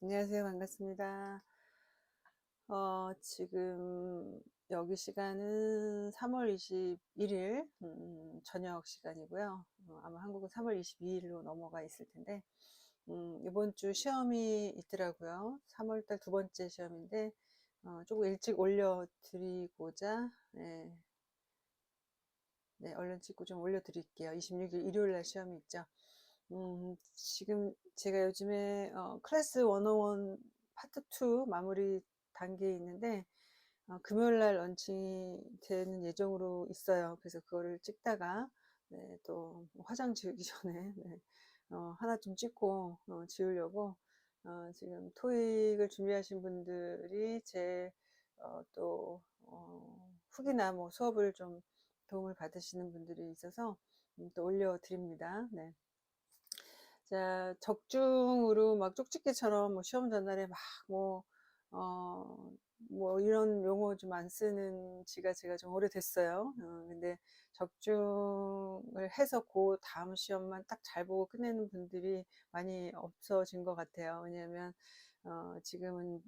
안녕하세요. 반갑습니다. 지금 여기 시간은 3월 21일 저녁 시간이고요. 아마 한국은 3월 22일로 넘어가 있을 텐데, 이번 주 시험이 있더라고요. 3월 달 두 번째 시험인데, 조금 일찍 올려드리고자, 네, 얼른 찍고 좀 올려드릴게요. 26일 일요일 날 시험이 있죠. 지금 제가 요즘에 클래스 101 파트 2 마무리 단계에 있는데, 금요일 날 런칭이 되는 예정으로 있어요. 그래서 그거를 찍다가, 네, 또 화장 지우기 전에, 네, 하나 좀 찍고, 지우려고, 지금 토익을 준비하신 분들이 또, 후기나 뭐 수업을 좀 도움을 받으시는 분들이 있어서, 또 올려드립니다. 네. 자, 적중으로 막 쪽집게처럼 뭐 시험 전날에 막 뭐, 어, 뭐 이런 용어 좀 안 쓰는 지가 제가 좀 오래됐어요. 근데 적중을 해서 그 다음 시험만 딱 잘 보고 끝내는 분들이 많이 없어진 것 같아요. 왜냐하면, 지금은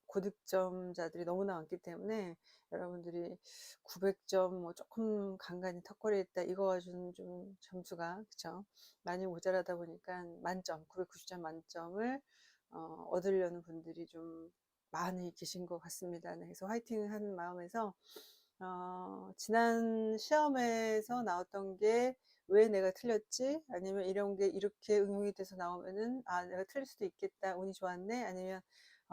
고득점자들이 너무나 많기 때문에 여러분들이 900점 뭐 조금 간간히 턱걸이했다 이거 가지고는 좀 점수가 그쵸 많이 모자라다 보니까 만점 990점 만점을 얻으려는 분들이 좀 많이 계신 것 같습니다. 네, 그래서 화이팅 하는 마음에서 지난 시험에서 나왔던 게 왜 내가 틀렸지? 아니면 이런 게 이렇게 응용이 돼서 나오면은 내가 틀릴 수도 있겠다. 운이 좋았네. 아니면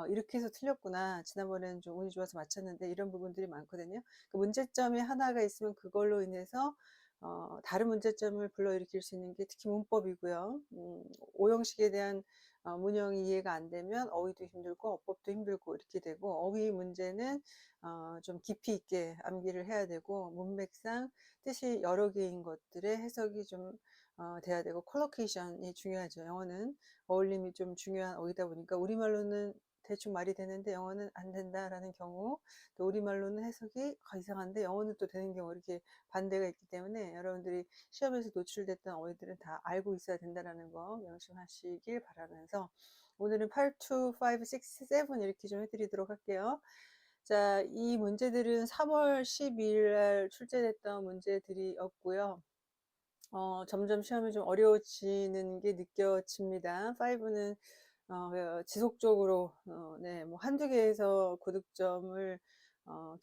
이렇게 해서 틀렸구나. 지난번에는 좀 운이 좋아서 맞췄는데 이런 부분들이 많거든요. 그 문제점이 하나가 있으면 그걸로 인해서 다른 문제점을 불러일으킬 수 있는 게 특히 문법이고요. 오형식에 대한 문형이 이해가 안 되면 어휘도 힘들고 어법도 힘들고 이렇게 되고, 어휘 문제는 좀 깊이 있게 암기를 해야 되고, 문맥상 뜻이 여러 개인 것들의 해석이 좀 돼야 되고, 컬로케이션이 중요하죠. 영어는 어울림이 좀 중요한 어휘다 보니까 우리말로는 대충 말이 되는데 영어는 안 된다라는 경우, 또 우리말로는 해석이 이상한데 영어는 또 되는 경우, 이렇게 반대가 있기 때문에 여러분들이 시험에서 노출됐던 어휘들은 다 알고 있어야 된다는 거 명심하시길 바라면서, 오늘은 8, 2, 5, 6, 7 이렇게 좀 해드리도록 할게요. 자, 이 문제들은 3월 12일 날 출제됐던 문제들이었고요. 점점 시험이 좀 어려워지는 게 느껴집니다. 5는 지속적으로 네, 뭐 한두 개에서 고득점을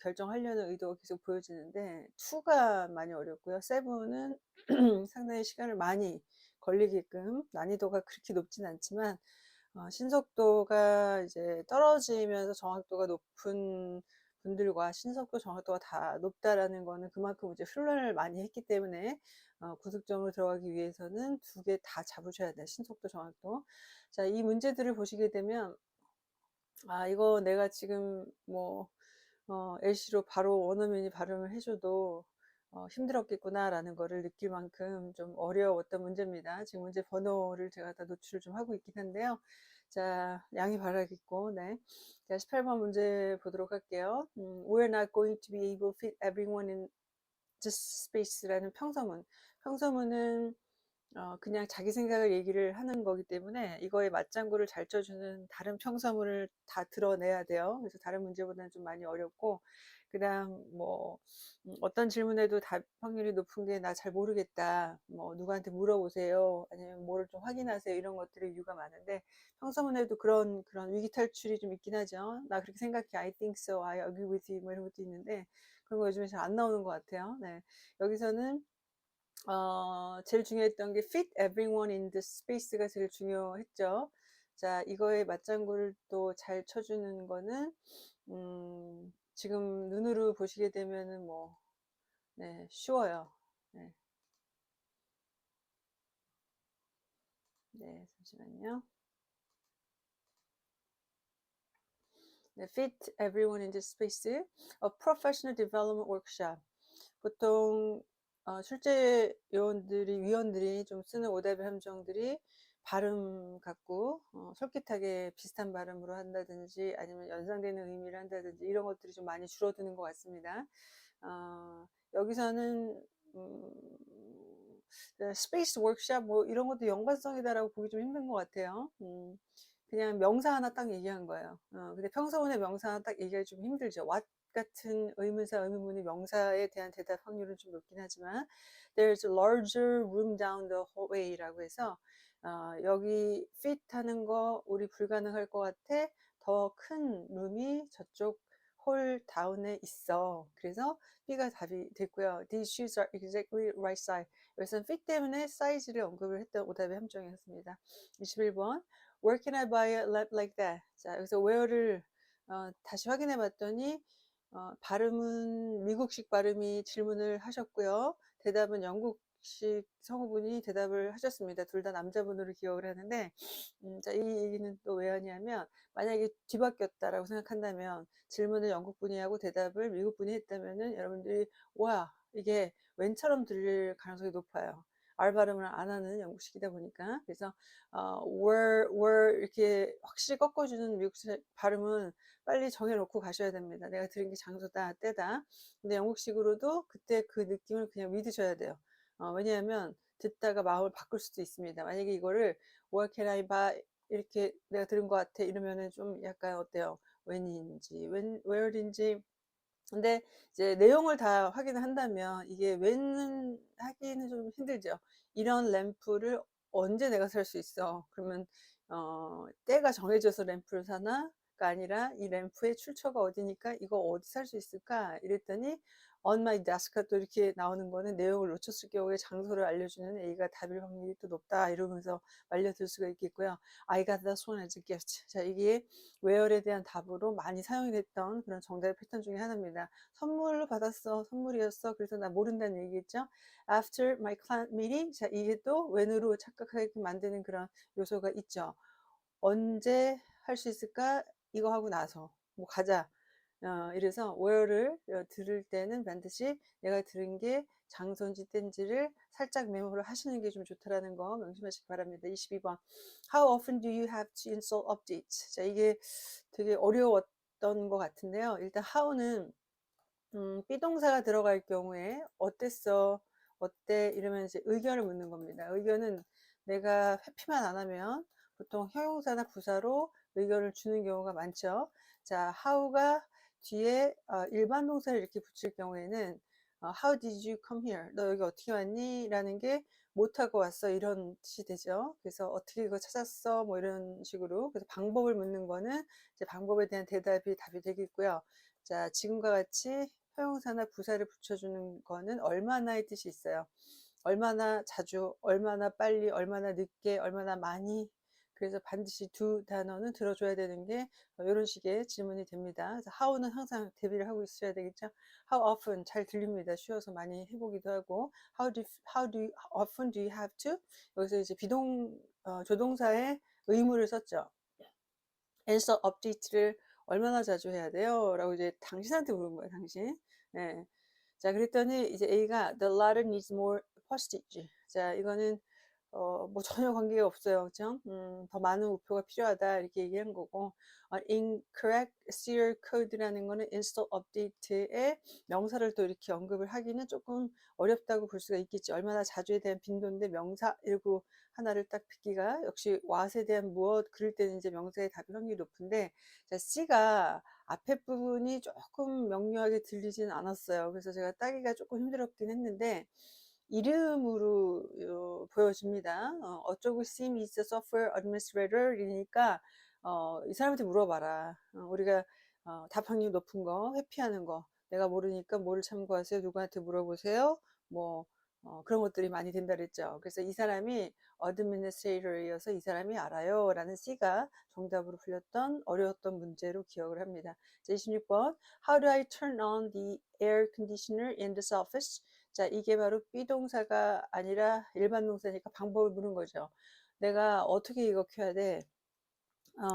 결정하려는 의도가 계속 보여지는데, 2가 많이 어렵고요. 7은 상당히 시간을 많이 걸리게끔, 난이도가 그렇게 높진 않지만 신속도가 이제 떨어지면서 정확도가 높은 분들과 신속도 정확도가 다 높다라는 거는 그만큼 이제 훈련을 많이 했기 때문에, 고득점으로 들어가기 위해서는 2개 다 잡으셔야 돼요. 신속도 정확도. 자, 이 문제들을 보시게 되면, 이거 내가 지금 뭐 LC로 바로 원어민이 발음을 해줘도 힘들었겠구나라는 거를 느낄 만큼 좀 어려웠던 문제입니다. 지금 문제 번호를 제가 다 노출을 좀 하고 있긴 한데요. 자, 양해 바라겠고, 네. 자, 18번 문제 보도록 할게요. We're not going to be able to fit everyone in this space라는 평서문. 평서문은 그냥 자기 생각을 얘기를 하는 거기 때문에 이거에 맞장구를 잘 쳐주는 다른 평서문을 다 드러내야 돼요. 그래서 다른 문제보다는 좀 많이 어렵고, 그다음 뭐 어떤 질문에도 답 확률이 높은 게 나 잘 모르겠다, 뭐 누구한테 물어보세요, 아니면 뭐를 좀 확인하세요, 이런 것들의 이유가 많은데, 평서문에도 그런 위기 탈출이 좀 있긴 하죠. 나 그렇게 생각해, I think so, I agree with you, 뭐 이런 것도 있는데 그런 거 요즘에 잘 안 나오는 것 같아요. 네, 여기서는 제일 중요했던 게 fit everyone in the space가 제일 중요했죠. 자, 이거에 맞장구를 또 잘 쳐주는 거는, 지금 눈으로 보시게 되면은 뭐, 네, 쉬워요. 네, 네, 잠시만요. 네, fit everyone in the space, a professional development workshop. 보통 출제 위원들이 좀 쓰는 오답의 함정들이 발음 갖고 솔깃하게 비슷한 발음으로 한다든지, 아니면 연상되는 의미를 한다든지, 이런 것들이 좀 많이 줄어드는 것 같습니다. 여기서는 스페이스 워크샵 뭐 이런 것도 연관성이다라고 보기 좀 힘든 것 같아요. 그냥 명사 하나 딱 얘기한 거예요. 근데 평서문의 명사 하나 딱 얘기하기 좀 힘들죠. what 같은 의문사, 의문문이 명사에 대한 대답 확률은 좀 높긴 하지만 there's a larger room down the hallway라고 해서 여기 fit 하는 거 우리 불가능할 것 같아. 더 큰 룸이 저쪽 홀 다운에 있어. 그래서 B가 답이 됐고요. These shoes are exactly right size. 여기서는 fit 때문에 사이즈를 언급을 했던 오답의 함정이었습니다. 21번 Where can I buy a lamp like that? 자, 여기서 where를 다시 확인해 봤더니 발음은 미국식 발음이 질문을 하셨고요. 대답은 영국식 성우분이 대답을 하셨습니다. 둘 다 남자분으로 기억을 하는데 자, 이 얘기는 또 왜 하냐면 만약에 뒤바뀌었다라고 생각한다면 질문을 영국분이 하고 대답을 미국분이 했다면은 여러분들이 와 이게 웬처럼 들릴 가능성이 높아요. R 발음을 안 하는 영국식이다 보니까 그래서 were 이렇게 확실히 꺾어주는 미국식 발음은 빨리 정해놓고 가셔야 됩니다. 내가 들은 게 장소다, 때다. 근데 영국식으로도 그때 그 느낌을 그냥 믿으셔야 돼요. 왜냐하면 듣다가 마음을 바꿀 수도 있습니다. 만약에 이거를 What can I buy? 이렇게 내가 들은 것 같아. 이러면은 좀 약간 어때요? when인지, where인지. 근데 이제 내용을 다 확인을 한다면 이게 when은 하기는 좀 힘들죠. 이런 램프를 언제 내가 살 수 있어? 그러면 때가 정해져서 램프를 사나가 아니라 이 램프의 출처가 어디니까 이거 어디 살 수 있을까? 이랬더니 on my desk가 또 이렇게 나오는 거는 내용을 놓쳤을 경우에 장소를 알려주는 A가 답일 확률이 또 높다 이러면서 말려들 수가 있겠고요. I got this one as a gift. 자, 이게 where에 대한 답으로 많이 사용이 됐던 그런 정답의 패턴 중에 하나입니다. 선물로 받았어, 선물이었어. 그래서 나 모른다는 얘기겠죠. After my client meeting. 자, 이게 또 when으로 착각하게 만드는 그런 요소가 있죠. 언제 할 수 있을까? 이거 하고 나서 뭐 가자. 이래서 where를 들을 때는 반드시 내가 들은 게 장소인지 땐지를 살짝 메모를 하시는 게 좀 좋다라는 거 명심하시기 바랍니다. 22번 How often do you have to install updates? 자, 이게 되게 어려웠던 것 같은데요. 일단 how는 비동사가 들어갈 경우에 어땠어? 어때? 이러면 이제 의견을 묻는 겁니다. 의견은 내가 회피만 안 하면 보통 형용사나 부사로 의견을 주는 경우가 많죠. 자, how가 뒤에 일반 동사를 이렇게 붙일 경우에는 how did you come here? 너 여기 어떻게 왔니? 라는 게 못하고 왔어 이런 뜻이 되죠. 그래서 어떻게 이거 찾았어? 뭐 이런 식으로. 그래서 방법을 묻는 거는 이제 방법에 대한 대답이 답이 되겠고요. 자, 지금과 같이 형용사나 부사를 붙여주는 거는 얼마나의 뜻이 있어요. 얼마나 자주, 얼마나 빨리, 얼마나 늦게, 얼마나 많이. 그래서 반드시 두 단어는 들어줘야 되는 게 이런 식의 질문이 됩니다. 그래서 how는 항상 대비를 하고 있어야 되겠죠. How often 잘 들립니다. 쉬워서 많이 해보기도 하고 how often do you have to? 여기서 이제 조동사의 의무를 썼죠. answer update를 얼마나 자주 해야 돼요? 라고 이제 당신한테 물은 거예요, 당신. 네. 자, 그랬더니 이제 A가 the letter needs more postage. 자, 이거는 뭐 전혀 관계가 없어요. 그죠? 더 많은 우표가 필요하다. 이렇게 얘기한 거고. incorrect serial code라는 거는 install update의 명사를 또 이렇게 언급을 하기는 조금 어렵다고 볼 수가 있겠죠. 얼마나 자주에 대한 빈도인데 명사 일구 하나를 딱 빗기가 역시 what에 대한 무엇 그럴 때는 이제 명사의 답이 확률이 높은데 자, C가 앞에 부분이 조금 명료하게 들리진 않았어요. 그래서 제가 따기가 조금 힘들었긴 했는데 이름으로 보여집니다. 어쩌고 sim is a software administrator 이니까 이 사람한테 물어봐라. 우리가 답 확률 높은 거, 회피하는 거. 내가 모르니까 뭐를 참고하세요? 누구한테 물어보세요? 뭐 그런 것들이 많이 된다 그랬죠. 그래서 이 사람이 administrator이어서 이 사람이 알아요. 라는 C가 정답으로 풀렸던 어려웠던 문제로 기억을 합니다. 자, 26번 How do I turn on the air conditioner in this office? 자, 이게 바로 비동사가 아니라 일반 동사니까 방법을 묻는 거죠. 내가 어떻게 이거 켜야 돼?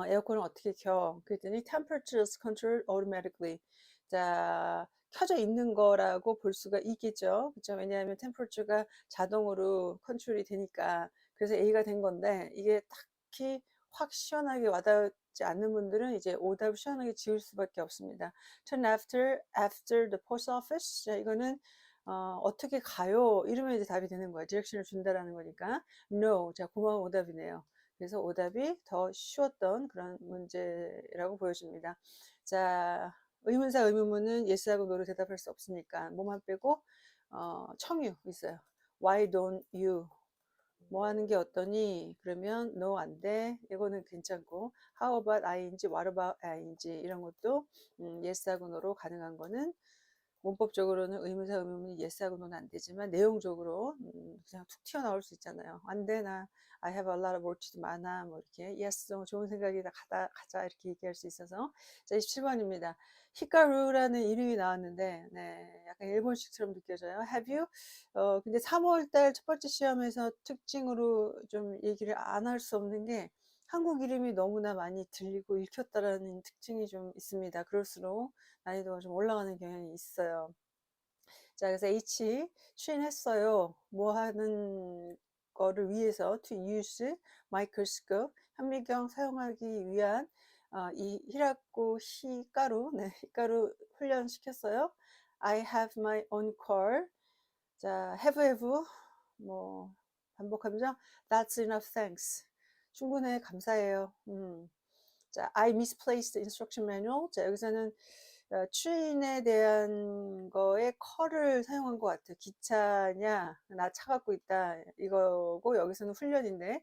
에어컨을 어떻게 켜? 그랬더니 temperature is controlled automatically. 자, 켜져 있는 거라고 볼 수가 있겠죠. 그렇죠? 왜냐하면 temperature가 자동으로 컨트롤이 되니까. 그래서 A가 된 건데 이게 딱히 확 시원하게 와닿지 않는 분들은 이제 오답을 시원하게 지을 수밖에 없습니다. Turn after the post office. 자, 이거는 어떻게 가요? 이러면 이제 답이 되는 거예요. 디렉션을 준다라는 거니까. No. 자, 고마운 오답이네요. 그래서 오답이 더 쉬웠던 그런 문제라고 보여집니다. 자, 의문사 의문문은 yes하고 no로 대답할 수 없으니까 뭐만 빼고 청유 있어요. Why don't you? 뭐 하는 게 어떠니? 그러면 no 안 돼. 이거는 괜찮고 how about ing, what about ing 이런 것도 yes하고 no로 가능한 거는 문법적으로는 의문사 의문문이 yes하고 no는 안 되지만 내용적으로 그냥 툭 튀어나올 수 있잖아요. 안 돼, 나 I have a lot of work도 많아. 뭐 이렇게 yes, 좋은 생각이다. 가자 이렇게 얘기할 수 있어서. 자, 27번입니다. 히카루라는 이름이 나왔는데 네, 약간 일본식처럼 느껴져요. Have you? 근데 3월달 첫 번째 시험에서 특징으로 좀 얘기를 안 할 수 없는 게 한국 이름이 너무나 많이 들리고 읽혔다라는 특징이 좀 있습니다. 그럴수록 난이도가 좀 올라가는 경향이 있어요. 자, 그래서 H, 추인했어요. 뭐 하는 거를 위해서 to use microscope, 현미경 사용하기 위한 이 히라코 히가루, 네, 히가루 훈련시켰어요. I have my own car. 자, have, 뭐, 반복하면서 that's enough, thanks. 충분해, 감사해요. 자, I misplaced the instruction manual. 자, 여기서는 추인에 대한 거에 컬을 사용한 것 같아요. 기차냐, 나 차 갖고 있다 이거고 여기서는 훈련인데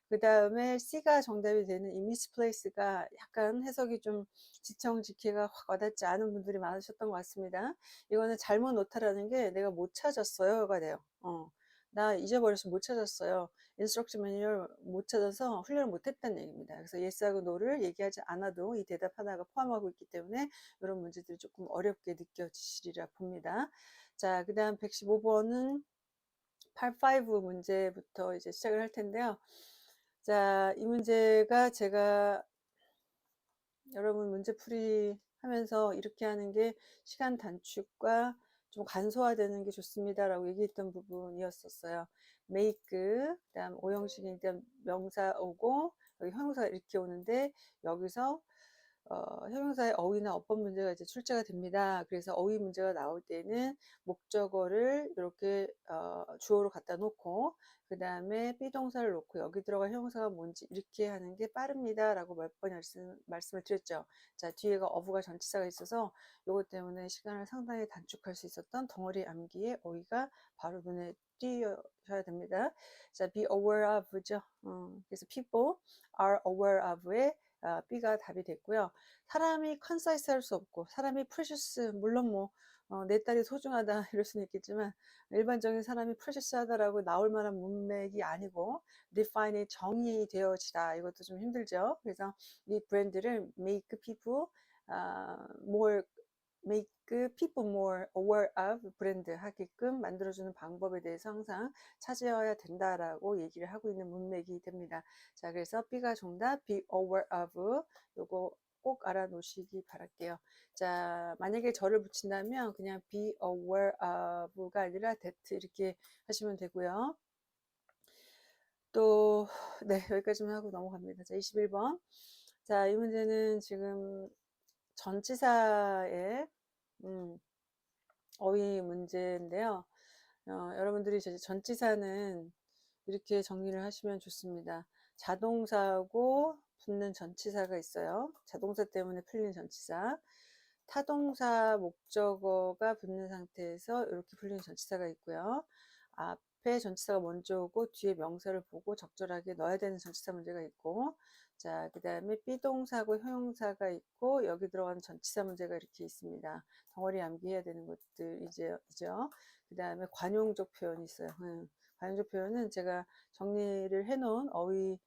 그 다음에 C가 정답이 되는 이 misplace가 약간 해석이 좀 지청직회가 확 와닿지 않은 분들이 많으셨던 것 같습니다. 이거는 잘못 놓다라는 게 내가 못 찾았어요가 돼요. 나 잊어버려서 못 찾았어요. 인스트럭션 매뉴얼 못 찾아서 훈련을 못 했다는 얘기입니다. 그래서 yes하고 no를 얘기하지 않아도 이 대답 하나가 포함하고 있기 때문에 이런 문제들이 조금 어렵게 느껴지시리라 봅니다. 자, 그 다음 115번은 85 문제부터 이제 시작을 할 텐데요. 자, 이 문제가 제가 여러분 문제풀이 하면서 이렇게 하는 게 시간 단축과 좀 간소화되는 게 좋습니다 라고 얘기했던 부분이었었어요. make, 그 다음 오형식이니까 명사 오고 여기 형용사가 이렇게 오는데 여기서 형용사의 어휘나 어법 문제가 이제 출제가 됩니다. 그래서 어휘 문제가 나올 때는 목적어를 이렇게 주어로 갖다 놓고 그 다음에 비동사를 놓고 여기 들어갈 형용사가 뭔지 이렇게 하는 게 빠릅니다 라고 몇 번 말씀을 드렸죠. 자, 뒤에가 어부가 전치사가 있어서 이것 때문에 시간을 상당히 단축할 수 있었던 덩어리 암기의 어휘가 바로 눈에 띄셔야 됩니다. 자, be aware of죠. 그래서 people are aware of의 B가 답이 됐고요. 사람이 concise 할 수 없고 사람이 precious, 물론 뭐 내 딸이 소중하다 이럴 수는 있겠지만 일반적인 사람이 precious하다라고 나올 만한 문맥이 아니고 define이 정의되어지다 이것도 좀 힘들죠. 그래서 이 브랜드를 make people more make people more aware of 브랜드 하게끔 만들어주는 방법에 대해서 항상 찾아야 된다라고 얘기를 하고 있는 문맥이 됩니다. 자, 그래서 B가 정답, be aware of 요거 꼭 알아놓으시기 바랄게요. 자, 만약에 절을 붙인다면 그냥 be aware of가 아니라 that 이렇게 하시면 되고요. 또, 네, 여기까지만 하고 넘어갑니다. 자, 21번. 자, 이 문제는 지금 전치사의 어휘 문제인데요. 여러분들이 이제 전치사는 이렇게 정리를 하시면 좋습니다. 자동사하고 붙는 전치사가 있어요. 자동사 때문에 풀리는 전치사. 타동사 목적어가 붙는 상태에서 이렇게 풀리는 전치사가 있고요. 앞에 전치사가 먼저 오고 뒤에 명사를 보고 적절하게 넣어야 되는 전치사 문제가 있고, 자, 그 다음에 비동사하고 형용사가 있고 여기 들어가는 전치사 문제가 이렇게 있습니다. 덩어리 암기해야 되는 것들이죠. 그 다음에 관용적 표현이 있어요. 관용적 표현은 제가 정리를 해놓은 어휘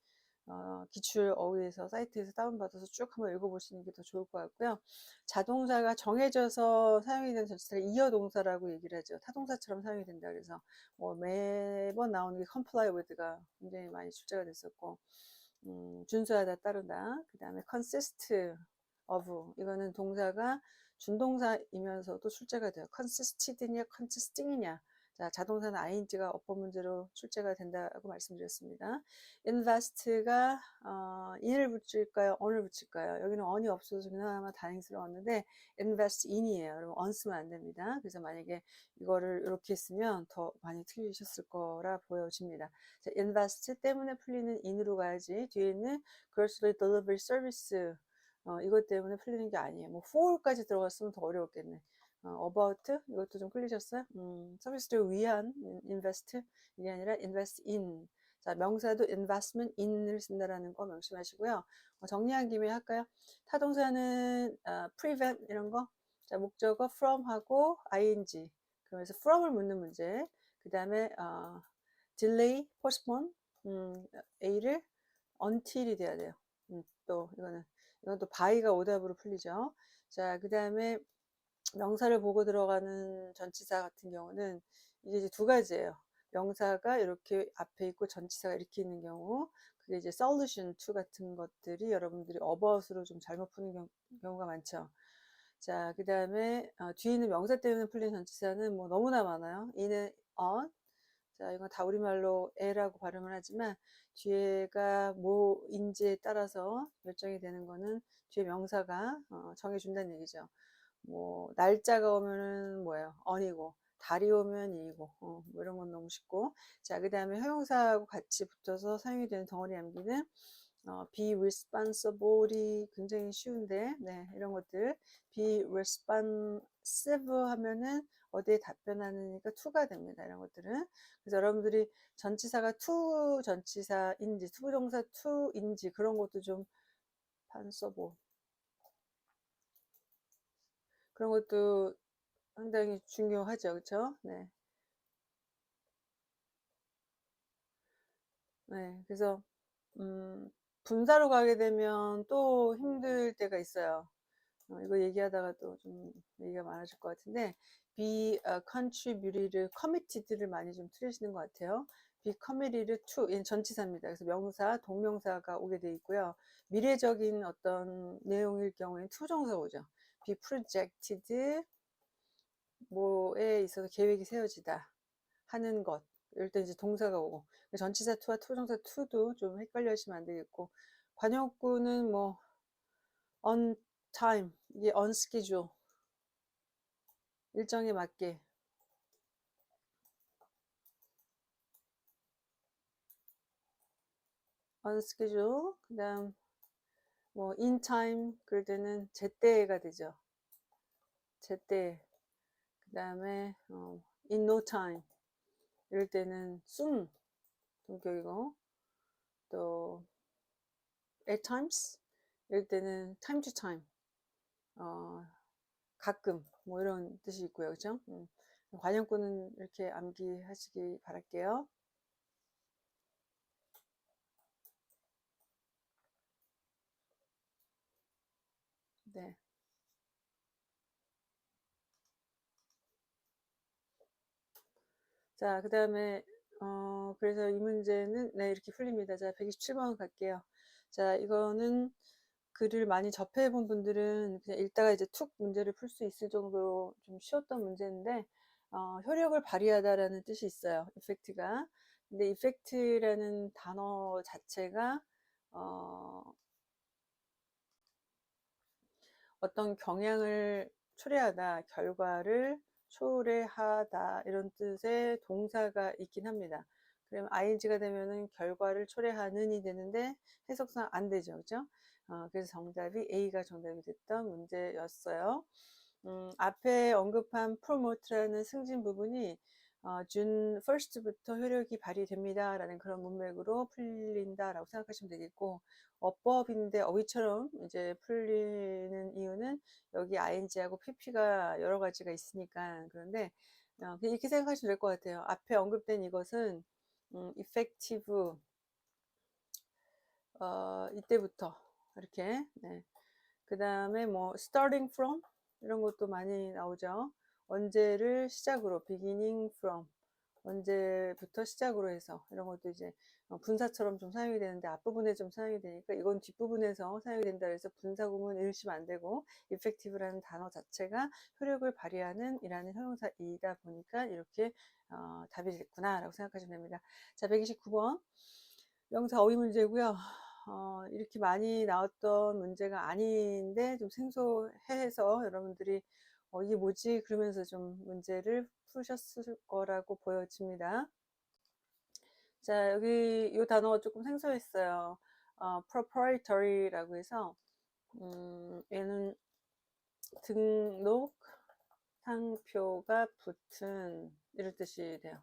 기출 어휘에서 사이트에서 다운받아서 쭉 한번 읽어보시는 게 더 좋을 것 같고요. 자동사가 정해져서 사용이 되는 전치사를 이어동사라고 얘기를 하죠. 타동사처럼 사용이 된다 그래서 뭐 매번 나오는 게 comply with가 굉장히 많이 출제가 됐었고 준수하다 따르다. 그 다음에 consist of 이거는 동사가 준동사이면서도 출제가 돼요. consisted냐 consisting이냐 자, 자동사는 ing가 어법 문제로 출제가 된다고 말씀드렸습니다. invest가 in을 붙일까요? on을 붙일까요? 여기는 on이 없어서 그나마 다행스러웠는데 invest in이에요. 여러분 on 쓰면 안 됩니다. 그래서 만약에 이거를 이렇게 쓰면 더 많이 틀리셨을 거라 보여집니다. 자, invest 때문에 풀리는 in으로 가야지 뒤에 있는 grocery delivery service 이것 때문에 풀리는 게 아니에요. 뭐 for까지 들어갔으면 더 어려웠겠네. about 이것도 좀 끌리셨어요? 서비스를 위한 invest 이게 아니라 invest in. 자, 명사도 investment in을 쓴다라는 거 명심하시고요. 정리한 김에 할까요? 타동사는 prevent 이런 거. 자, 목적어 from하고 ing. 그러면서 from을 묻는 문제. 그 다음에 delay, postpone, a를 until이 돼야 돼요. 또 이건 또 by가 오답으로 풀리죠. 자, 그 다음에 명사를 보고 들어가는 전치사 같은 경우는 이게 이제 두 가지예요. 명사가 이렇게 앞에 있고 전치사가 이렇게 있는 경우, 그게 이제 solution to 같은 것들이 여러분들이 about으로 좀 잘못 푸는 경우가 많죠. 자, 그 다음에 뒤에 있는 명사 때문에 풀린 전치사는 뭐 너무나 많아요. 이는 on. 자, 이건 다 우리말로 에라고 발음을 하지만 뒤에가 뭐인지에 따라서 결정이 되는 거는 뒤에 명사가 정해준다는 얘기죠. 뭐 날짜가 오면은 뭐예요? on이고 달이 오면 이고 뭐 이런 건 너무 쉽고. 자, 그 다음에 형용사하고 같이 붙어서 사용이 되는 덩어리 암기는 be responsible이 굉장히 쉬운데, 네, 이런 것들 be responsive 하면은 어디에 답변하느니까 to가 됩니다. 이런 것들은. 그래서 여러분들이 전치사가 to 전치사인지 투부정사 to인지 그런 것도 좀 판서보 그런 것도 상당히 중요하죠. 그렇죠? 네. 네. 그래서 분사로 가게 되면 또 힘들 때가 있어요. 이거 얘기하다가 또 좀 얘기가 많아질 것 같은데 be contribute를 committed를 많이 좀 틀리시는 것 같아요. be committed to 인 전치사입니다. 그래서 명사, 동명사가 오게 돼 있고요. 미래적인 어떤 내용일 경우에는 to 정사가 오죠. be projected 뭐에 있어서 계획이 세워지다 하는 것. 이럴 때 이제 동사가 오고 전치사 to와 투정사 to도 좀 헷갈려 하시면 안 되겠고 관용구는 뭐 on time 이게 on schedule 일정에 맞게 on schedule 그다음 뭐 in time 그럴 때는 제때가 되죠. 제때 그다음에 in no time 이럴 때는 soon 동격이고 또 at times 이럴 때는 time to time 가끔 뭐 이런 뜻이 있고요. 그죠? 관용구는 이렇게 암기하시기 바랄게요. 네. 자, 그 다음에 그래서 이 문제는 네, 이렇게 풀립니다. 자, 127번 갈게요. 자, 이거는 글을 많이 접해 본 분들은 그냥 읽다가 이제 툭 문제를 풀 수 있을 정도로 좀 쉬웠던 문제인데 효력을 발휘하다라는 뜻이 있어요. 이펙트가. 근데 이펙트라는 단어 자체가 어떤 경향을 초래하다, 결과를 초래하다 이런 뜻의 동사가 있긴 합니다. 그러면 ing가 되면은 결과를 초래하는이 되는데 해석상 안 되죠, 그죠? 그래서 정답이 A가 정답이 됐던 문제였어요. 앞에 언급한 promote라는 승진 부분이 June 1st부터 효력이 발휘됩니다 라는 그런 문맥으로 풀린다라고 생각하시면 되겠고 어법인데 어휘처럼 이제 풀리는 이유는 여기 ing하고 pp가 여러 가지가 있으니까. 그런데 그냥 이렇게 생각하시면 될 것 같아요. 앞에 언급된 이것은 effective 이때부터 이렇게 네. 그 다음에 뭐 starting from 이런 것도 많이 나오죠. 언제를 시작으로 beginning from 언제부터 시작으로 해서 이런 것도 이제 분사처럼 좀 사용이 되는데 앞부분에 좀 사용이 되니까 이건 뒷부분에서 사용이 된다 그래서 분사구문 읽으시면 안 되고 effective라는 단어 자체가 효력을 발휘하는 이라는 형용사이다 보니까 이렇게 답이 됐구나 라고 생각하시면 됩니다. 자, 129번 명사 어휘 문제고요. 이렇게 많이 나왔던 문제가 아닌데 좀 생소해서 여러분들이 이게 뭐지? 그러면서 좀 문제를 푸셨을 거라고 보여집니다. 자, 여기 이 단어가 조금 생소했어요. proprietary라고 해서 얘는 등록 상표가 붙은 이런 뜻이 돼요.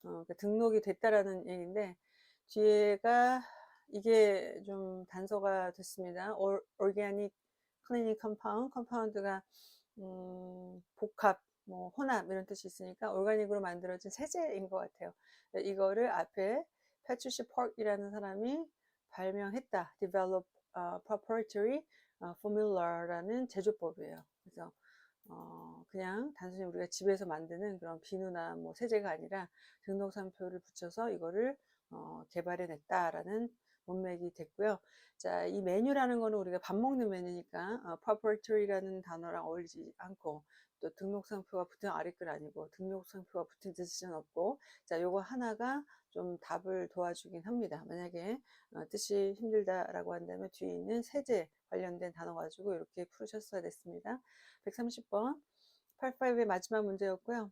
그러니까 등록이 됐다라는 얘기인데 뒤에가 이게 좀 단서가 됐습니다. organic cleaning compound, 컴파운드가 복합, 뭐 혼합 이런 뜻이 있으니까 오르가닉으로 만들어진 세제인 것 같아요. 이거를 앞에 패트리시 펄이라는 사람이 발명했다. develop proprietary formula라는 제조법이에요. 그래서 그냥 단순히 우리가 집에서 만드는 그런 비누나 뭐 세제가 아니라 등록상표를 붙여서 이거를 개발해냈다라는 문맥이 됐고요. 자, 이 메뉴라는 거는 우리가 밥 먹는 메뉴니까 proprietary라는 단어랑 어울리지 않고 또 등록상표가 붙은 아래글 아니고 등록상표가 붙은 뜻은 없고 자, 요거 하나가 좀 답을 도와주긴 합니다. 만약에 뜻이 힘들다라고 한다면 뒤에 있는 세제 관련된 단어 가지고 이렇게 풀으셨어야 됐습니다. 130번 85의 마지막 문제였고요.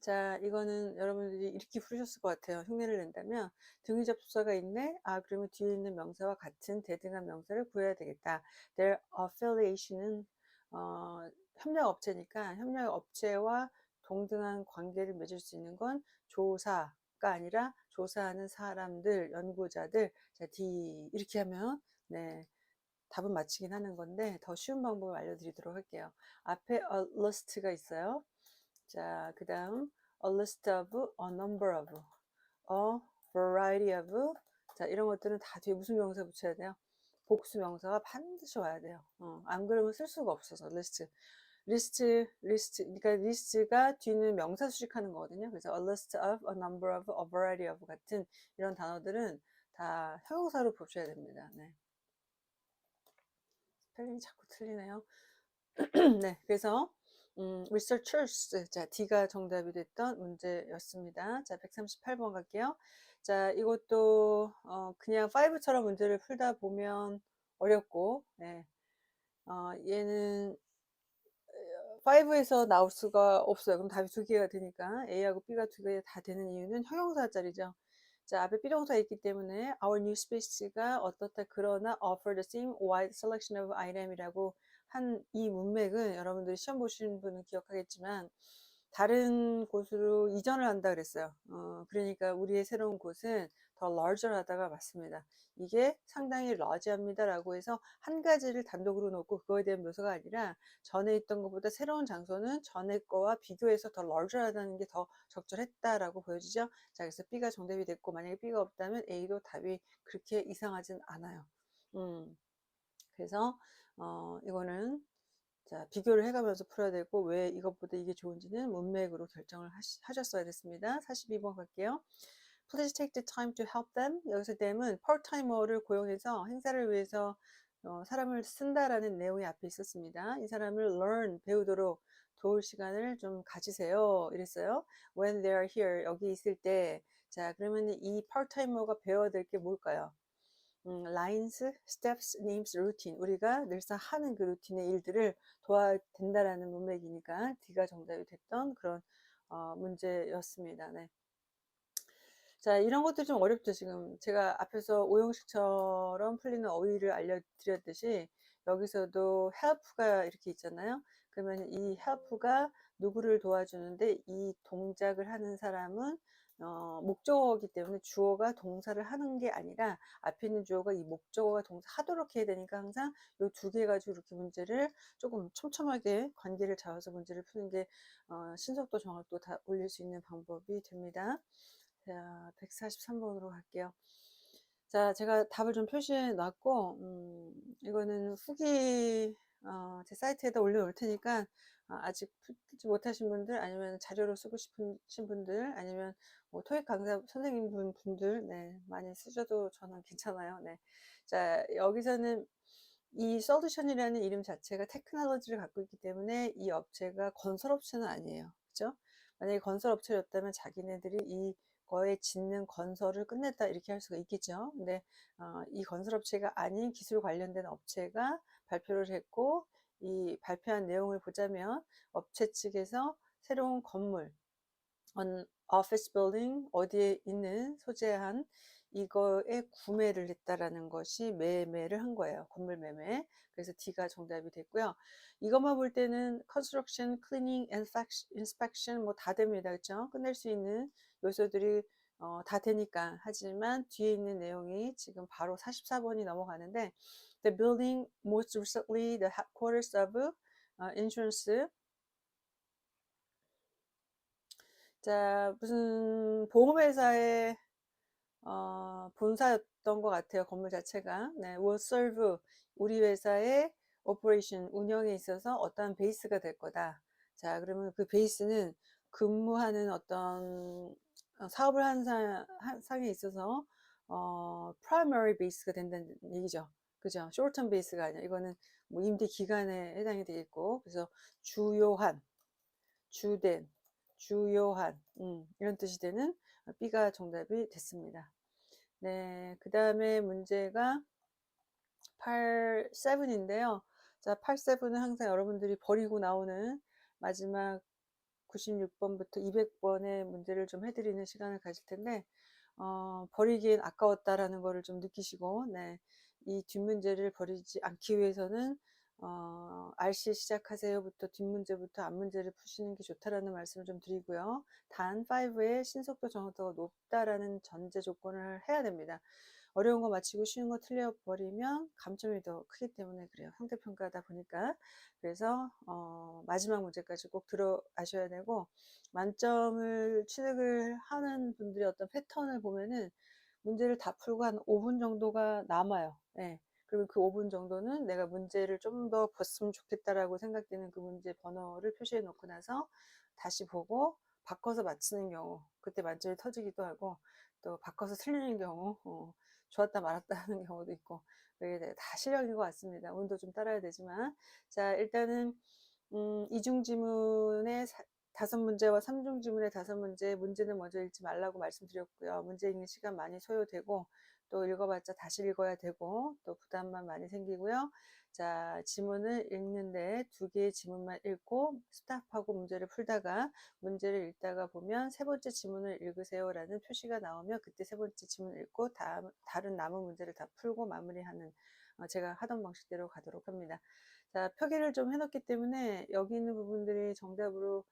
자, 이거는 여러분들이 이렇게 풀으셨을 것 같아요. 흉내를 낸다면 등위 접속사가 있네. 그러면 뒤에 있는 명사와 같은 대등한 명사를 구해야 되겠다. Their affiliation은 협력업체니까 협력업체와 동등한 관계를 맺을 수 있는 건 조사가 아니라 조사하는 사람들, 연구자들. 자, D 이렇게 하면 네. 답은 맞히긴 하는 건데 더 쉬운 방법을 알려드리도록 할게요. 앞에 a list가 있어요. 자, 그 다음 a list of, a number of, a variety of. 자, 이런 것들은 다 뒤에 무슨 명사 붙여야 돼요? 복수 명사가 반드시 와야 돼요. 안 그러면 쓸 수가 없어서 리스트, 그러니까 리스트가 뒤는 명사 수식하는 거거든요. 그래서 a list of, a number of, a variety of 같은 이런 단어들은 다 형용사로 보셔야 됩니다. 네. 스펠링이 자꾸 틀리네요. 네, 그래서 researchers, 자, D가 정답이 됐던 문제였습니다. 자, 138번 갈게요. 자, 이것도 그냥 5처럼 문제를 풀다 보면 어렵고, 네, 얘는 5에서 나올 수가 없어요. 그럼 답이 두 개가 되니까 A하고 B가 두 개 다 되는 이유는 형용사 자리죠. 자, 앞에 비동사 있기 때문에 our new space가 어떻다 그러나 offer the same wide selection of item이라고 한 이 문맥은 여러분들이 시험 보시는 분은 기억하겠지만 다른 곳으로 이전을 한다 그랬어요. 그러니까 우리의 새로운 곳은 더 larger 하다가 맞습니다. 이게 상당히 large합니다 라고 해서 한 가지를 단독으로 놓고 그거에 대한 묘사가 아니라 전에 있던 것보다 새로운 장소는 전에 거와 비교해서 더 larger 하다는 게 더 적절했다라고 보여지죠. 자, 그래서 B가 정답이 됐고 만약에 B가 없다면 A도 답이 그렇게 이상하진 않아요. 그래서 이거는 자, 비교를 해가면서 풀어야 되고 왜 이것보다 이게 좋은지는 문맥으로 결정을 하셨어야 됐습니다. 42번 갈게요. Please take the time to help them. 여기서 them은 part-timer를 고용해서 행사를 위해서 사람을 쓴다라는 내용이 앞에 있었습니다. 이 사람을 learn, 배우도록 도울 시간을 좀 가지세요. 이랬어요. When they are here, 여기 있을 때. 자, 그러면 이 part-timer가 배워야 될 게 뭘까요? lines, steps, names, routine. 우리가 늘상 하는 그 루틴의 일들을 도와야 된다라는 문맥이니까 D가 정답이 됐던 그런 문제였습니다. 네. 자, 이런 것도 좀 어렵죠. 지금 제가 앞에서 오형식처럼 풀리는 어휘를 알려드렸듯이 여기서도 help가 이렇게 있잖아요. 그러면 이 help가 누구를 도와주는데 이 동작을 하는 사람은 목적어이기 때문에 주어가 동사를 하는 게 아니라 앞에 있는 주어가 이 목적어가 동사 하도록 해야 되니까 항상 이 두 개 가지고 이렇게 문제를 조금 촘촘하게 관계를 잡아서 문제를 푸는 게 신속도 정확도 다 올릴 수 있는 방법이 됩니다. 자, 143번으로 갈게요. 자, 제가 답을 좀 표시해 놨고, 이거는 후기 제 사이트에다 올려놓을 테니까 아직 풀지 못하신 분들, 아니면 자료로 쓰고 싶으신 분들, 아니면 뭐 토익 강사 선생님 분들, 네, 많이 쓰셔도 저는 괜찮아요. 네. 자, 여기서는 이 솔루션이라는 이름 자체가 테크놀로지를 갖고 있기 때문에 이 업체가 건설업체는 아니에요. 그죠? 만약에 건설업체였다면 자기네들이 이거에 짓는 건설을 끝냈다 이렇게 할 수가 있겠죠. 근데 이 건설업체가 아닌 기술 관련된 업체가 발표를 했고, 이 발표한 내용을 보자면 업체 측에서 새로운 건물, office building, 어디에 있는 소재한 이거에 구매를 했다라는 것이 매매를 한 거예요. 건물 매매. 그래서 D가 정답이 됐고요. 이것만 볼 때는 construction, cleaning, inspection 뭐 다 됩니다. 그렇죠? 끝낼 수 있는 요소들이 다 되니까. 하지만 뒤에 있는 내용이 지금 바로 44번이 넘어가는데, the building most recently the headquarters of insurance. 자, 무슨 보험회사의 본사였던 것 같아요. 건물 자체가. 네, will serve, 우리 회사의 operation, 운영에 있어서 어떠한 베이스가 될 거다. 자, 그러면 그 베이스는 근무하는 어떤 사업을 한 상에 있어서 primary 베이스가 된다는 얘기죠. 그죠? short term 베이스가 아니라 이거는 뭐 임대 기간에 해당이 되겠고, 그래서 주요한, 주된, 주요한, 이런 뜻이 되는 B가 정답이 됐습니다. 네, 그 다음에 문제가 87인데요. 자, 87은 항상 여러분들이 버리고 나오는 마지막 96번부터 200번의 문제를 좀 해드리는 시간을 가질 텐데, 버리기엔 아까웠다라는 거를 좀 느끼시고, 네, 이 뒷문제를 버리지 않기 위해서는 RC 시작하세요부터 뒷문제부터 앞문제를 푸시는 게 좋다라는 말씀을 좀 드리고요. 단 5의 신속도 정확도가 높다라는 전제 조건을 해야 됩니다. 어려운 거 맞히고 쉬운 거 틀려버리면 감점이 더 크기 때문에 그래요. 형태평가다 보니까. 그래서 마지막 문제까지 꼭 들어가셔야 되고, 만점을 취득을 하는 분들의 어떤 패턴을 보면은 문제를 다 풀고 한 5분 정도가 남아요. 네. 그리고 그 5분 정도는 내가 문제를 좀 더 봤으면 좋겠다라고 생각되는 그 문제 번호를 표시해 놓고 나서 다시 보고 바꿔서 맞히는 경우, 그때 만점이 터지기도 하고, 또 바꿔서 틀리는 경우, 좋았다 말았다 하는 경우도 있고, 그게 다 실력인 것 같습니다. 운도 좀 따라야 되지만. 자, 일단은 이중 지문의 5문제와 3중 지문의 5문제, 문제는 먼저 읽지 말라고 말씀드렸고요. 문제 읽는 시간 많이 소요되고, 또 읽어봤자 다시 읽어야 되고, 또 부담만 많이 생기고요. 자, 지문을 읽는데 2개의 지문만 읽고 스탑하고 문제를 풀다가, 문제를 읽다가 보면 3번째 지문을 읽으세요 라는 표시가 나오면 그때 3번째 지문을 읽고 다른 남은 문제를 다 풀고 마무리하는, 제가 하던 방식대로 가도록 합니다. 자, 표기를 좀 해놓기 때문에 여기 있는 부분들이 정답으로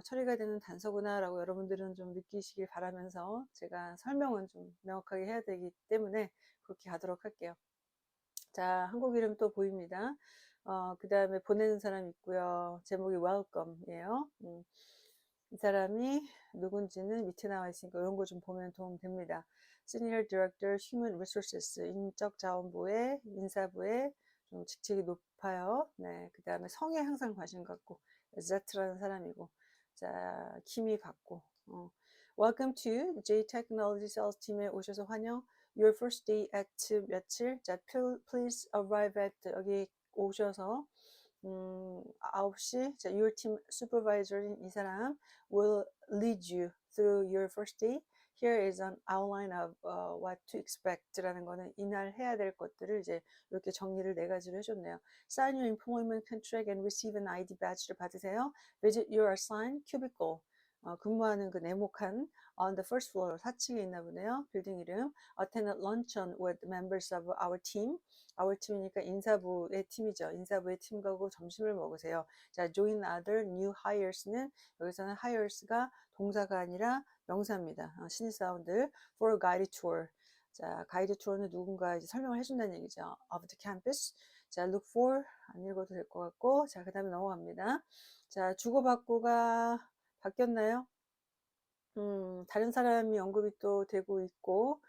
처리가 되는 단서구나 라고 여러분들은 좀 느끼시길 바라면서, 제가 설명은 좀 명확하게 해야 되기 때문에 그렇게 가도록 할게요. 자, 한국 이름 또 보입니다. 그 다음에 보내는 사람 있고요. 제목이 welcome이에요. 이 사람이 누군지는 밑에 나와 있으니까 이런 거 좀 보면 도움 됩니다. Senior Director Human Resources, 인적자원부의 인사부의 좀 직책이 높아요. 네, 그 다음에 성에 항상 관심 갖고, Z라는 사람이고, 자, 킴이 받고, Welcome to J Technology Sales 팀에 오셔서 환영. Your first day at 며칠. 자, please arrive at, 여기 오셔서 9시. 자, your team supervisor인 이 사람 will lead you through your first day. Here is an outline of what to expect 라는 거는 이날 해야 될 것들을 이제 이렇게 정리를 4가지로 해줬네요. Sign your employment contract and receive an ID badge를 받으세요. Visit your assigned cubicle. 근무하는 그 네모칸 on the first floor 4층에 있나 보네요. 빌딩 이름. Attend a luncheon with members of our team. our team이니까 인사부의 팀이죠. 인사부의 팀하고 점심을 먹으세요. 자, join other new hires는 여기서는 hires가 동사가 아니라 명사입니다. 신입사원들 for a guided tour. 자, 가이드 투어는 누군가 이제 설명을 해준다는 얘기죠. of the campus. 자, look for 안 읽어도 될 것 같고, 자, 그 다음에 넘어갑니다. 자, 주고받고가 바뀌었나요? 다른 사람이 언급이 또 되고 있고,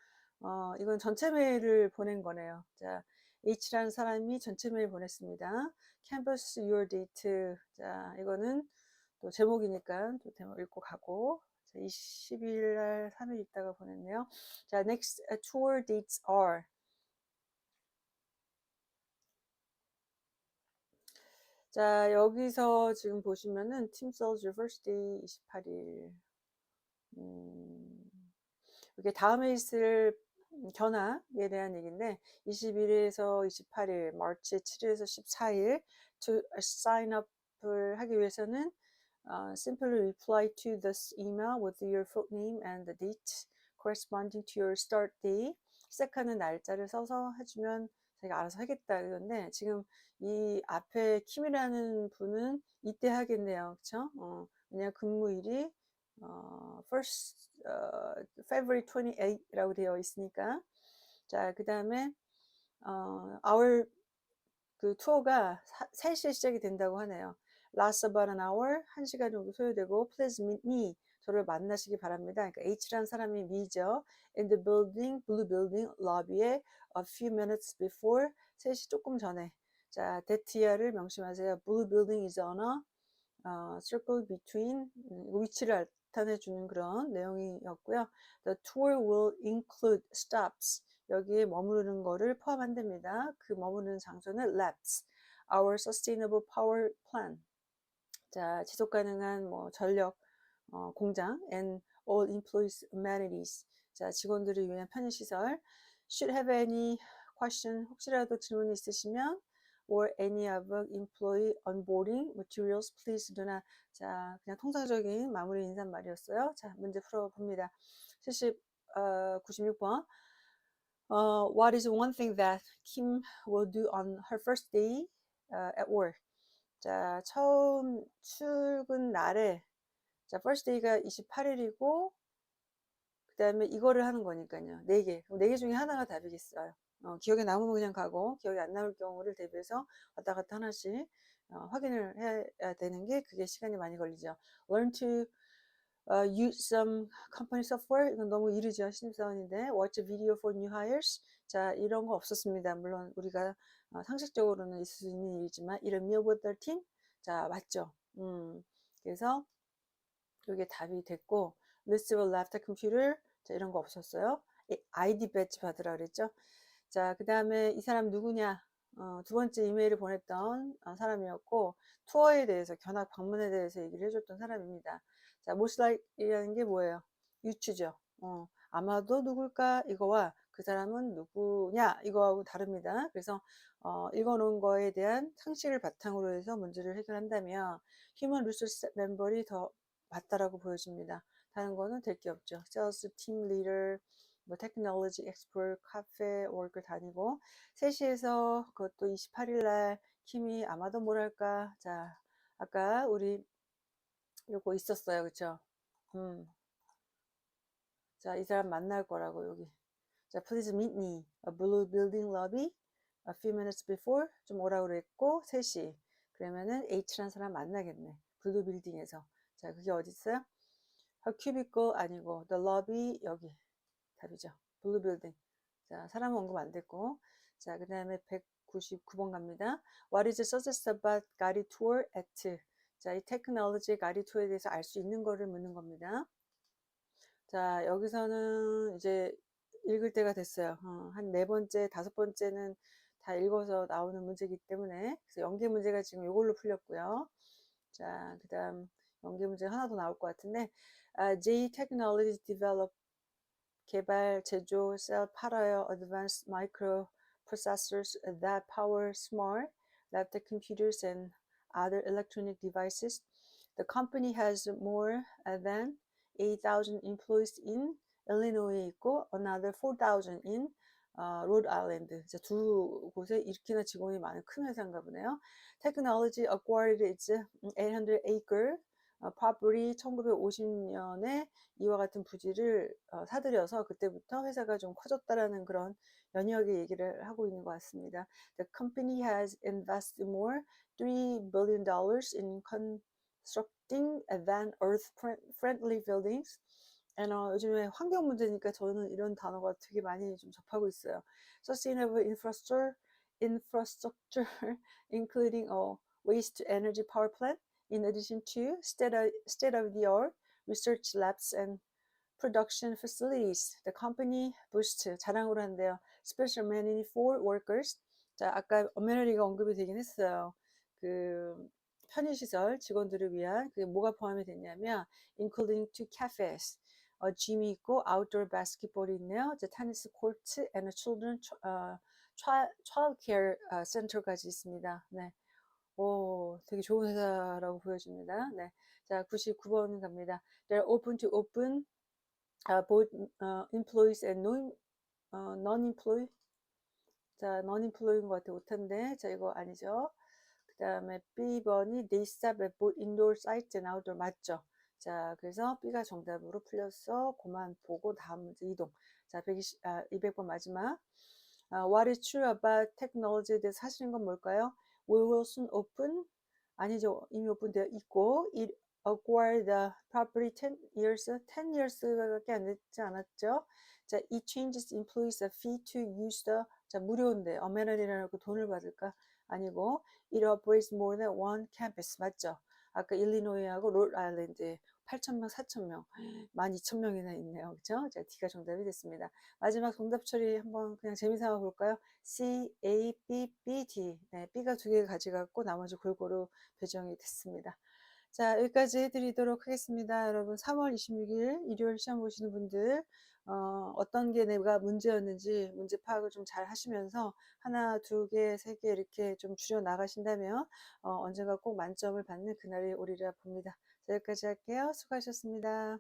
이건 전체 메일을 보낸 거네요. 자, H라는 사람이 전체 메일 보냈습니다. Canvas your date. 자, 이거는 또 제목이니까 또 제목 읽고 가고. 자, 20일 날 3일 있다가 보냈네요. 자, next tour dates are. 자, 여기서 지금 보시면은 Tim Sulzer first day 28일. 이게 다음에 있을 견학에 대한 얘기인데 21일에서 28일, 마치 7일에서 14일 to sign up을 하기 위해서는 simply reply to this email with your full name and the date corresponding to your start day. 시작하는 날짜를 써서 해주면 제가 알아서 하겠다 이건데 지금 이 앞에 킴이라는 분은 이때 하겠네요, 그렇죠? 왜냐 근무일이 first February 28라고 되어 있으니까. 자, 그 다음에 our 그 투어가 3시에 시작이 된다고 하네요. Lasts about an hour, 1시간 정도 소요되고 please meet me, 저를 만나시기 바랍니다. 그러니까 H라는 사람이 me죠. In the building, blue building lobby에 a few minutes before, 3시 조금 전에. 자, that year를 명심하세요. Blue building is on a circle between, 위치를 나타내 주는 그런 내용이었고요. The tour will include stops. 여기에 머무르는 거를 포함한답니다. 그 머무르는 장소는 labs, our sustainable power plant. 자, 지속 가능한 뭐 전력 공장 and all employees amenities. 자, 직원들을 위한 편의 시설. Should have any question, 혹시라도 질문이 있으시면 or any other employee onboarding materials please do not. 자, 그냥 통상적인 마무리 인사말이었어요. 자, 문제 풀어봅니다. 96번. What is one thing that Kim will do on her first day at work? 자, 처음 출근 날에, 자, first day가 28일이고, 그 다음에 이거를 하는 거니까요. 4개. 그럼 4개 중에 하나가 답이겠어요. 기억에 남으면 그냥 가고, 기억이 안 남을 경우를 대비해서 왔다 갔다 하나씩 확인을 해야 되는 게 그게 시간이 많이 걸리죠. Learn to use some company software. 이건 너무 이르죠. 신입사원인데. Watch a video for new hires. 자, 이런 거 없었습니다. 물론 우리가 상식적으로는 있을 수 있는 일이지만 이런 meal with their team. 자, 맞죠. 그래서 이게 답이 됐고 receive a laptop computer. 자, 이런 거 없었어요. ID 배지 받으라 그랬죠. 자, 그 다음에 이 사람 누구냐? 두 번째 이메일을 보냈던 사람이었고 투어에 대해서 견학 방문에 대해서 얘기를 해줬던 사람입니다. 자, most like이라는 게 뭐예요? 유추죠. 아마도 누굴까 이거와 그 사람은 누구냐 이거하고 다릅니다. 그래서 읽어놓은 거에 대한 상식을 바탕으로 해서 문제를 해결한다면 휴먼 리소스 멤버리 더 맞다라고 보여집니다. 다른 거는 될 게 없죠. sales team leader, 뭐 테크놀로지 엑스퍼트, 카페 워크 다니고 3시에서 그것도 28일 날 킴이 아마도 뭐랄까. 자, 아까 우리 요거 있었어요. 그쵸? 자, 이 사람 만날 거라고 여기. 자, please meet me. A blue building lobby. A few minutes before. 좀 오라고 그랬고 3시. 그러면은 H라는 사람 만나겠네. 블루 빌딩에서. 자, 그게 어디 있어요? her cubicle 아니고 the lobby 여기. 답이죠. 블루 빌딩. 자, 사람 언급 안 됐고. 자, 그 다음에 199번 갑니다. What is suggest about 가리 tour at? 자, 이 테크놀로지 가리 투어에 대해서 알 수 있는 거를 묻는 겁니다. 자, 여기서는 이제 읽을 때가 됐어요. 한 4번째, 5번째는 다 읽어서 나오는 문제이기 때문에. 그래서 연계 문제가 지금 이걸로 풀렸고요. 자, 그 다음 연계 문제 하나 더 나올 것 같은데, J Technologies develop 개발, 제조, 셀, 팔아요. Advanced microprocessors that power smart laptop computers and other electronic devices. The company has more than 8,000 employees in Illinois 있고 another 4,000 in Rhode Island. 두 곳에 이렇게나 직원이 많은 큰 회사인가 보네요. Technology acquired its 800 acre property 1950년에 이와 같은 부지를 사들여서 그때부터 회사가 좀 커졌다라는 그런 연이어의 얘기를 하고 있는 것 같습니다. The company has invested more $3 billion in constructing than earth-friendly buildings. 요즘에 환경 문제니까 저는 이런 단어가 되게 많이 좀 접하고 있어요. Sustainable infrastructure infrastructure, including a waste-to-energy power plant, in addition to state-of-the-art research labs and production facilities. The company boosts 자랑으로 한대요. Special amenity for workers. 자, 아까 어메니티가 언급이 되긴 했어요. 그 편의시설 직원들을 위한 그게 뭐가 포함이 됐냐면 including two cafes, gym이 있고 outdoor basketball이 있네요. 이제 테니스 코트 and a children child care center까지 있습니다. 네. 오, 되게 좋은 회사라고 보여집니다. 네. 자, 99번 갑니다. They're open to open both employees and non-employee. 자, non-employee인 것 같아. 못한데. 자, 이거 아니죠. 그 다음에 B번이 they stop at both indoor sites and outdoor. 맞죠? 자, 그래서 B가 정답으로 풀렸어. 그만 보고 다음 문제 이동. 자, 200번 마지막. What is true about technology에 대해서 사실인 건 뭘까요? We will soon open. 아니죠. 이미 오픈되어 있고 it acquired the property 10 years밖에 안 됐지 않았죠? 자, it changes employees a fee to use the. 자, 무료인데 어메니티라고 돈을 받을까? 아니고 it operates more than one campus. 맞죠? 아까 일리노이하고 롯아일랜드 8,000명, 4,000명, 12,000명이나 있네요. 그죠? 자, D가 정답이 됐습니다. 마지막 정답 처리 한번 그냥 재미삼아 볼까요? C, A, B, B, D. 네, B가 2개 가져갔고 나머지 골고루 배정이 됐습니다. 자, 여기까지 해드리도록 하겠습니다. 여러분, 3월 26일 일요일 시험 보시는 분들 어떤 게 내가 문제였는지 문제 파악을 좀 잘 하시면서 하나, 두 개, 세 개 이렇게 좀 줄여 나가신다면 언젠가 꼭 만점을 받는 그날이 오리라 봅니다. 자, 여기까지 할게요. 수고하셨습니다.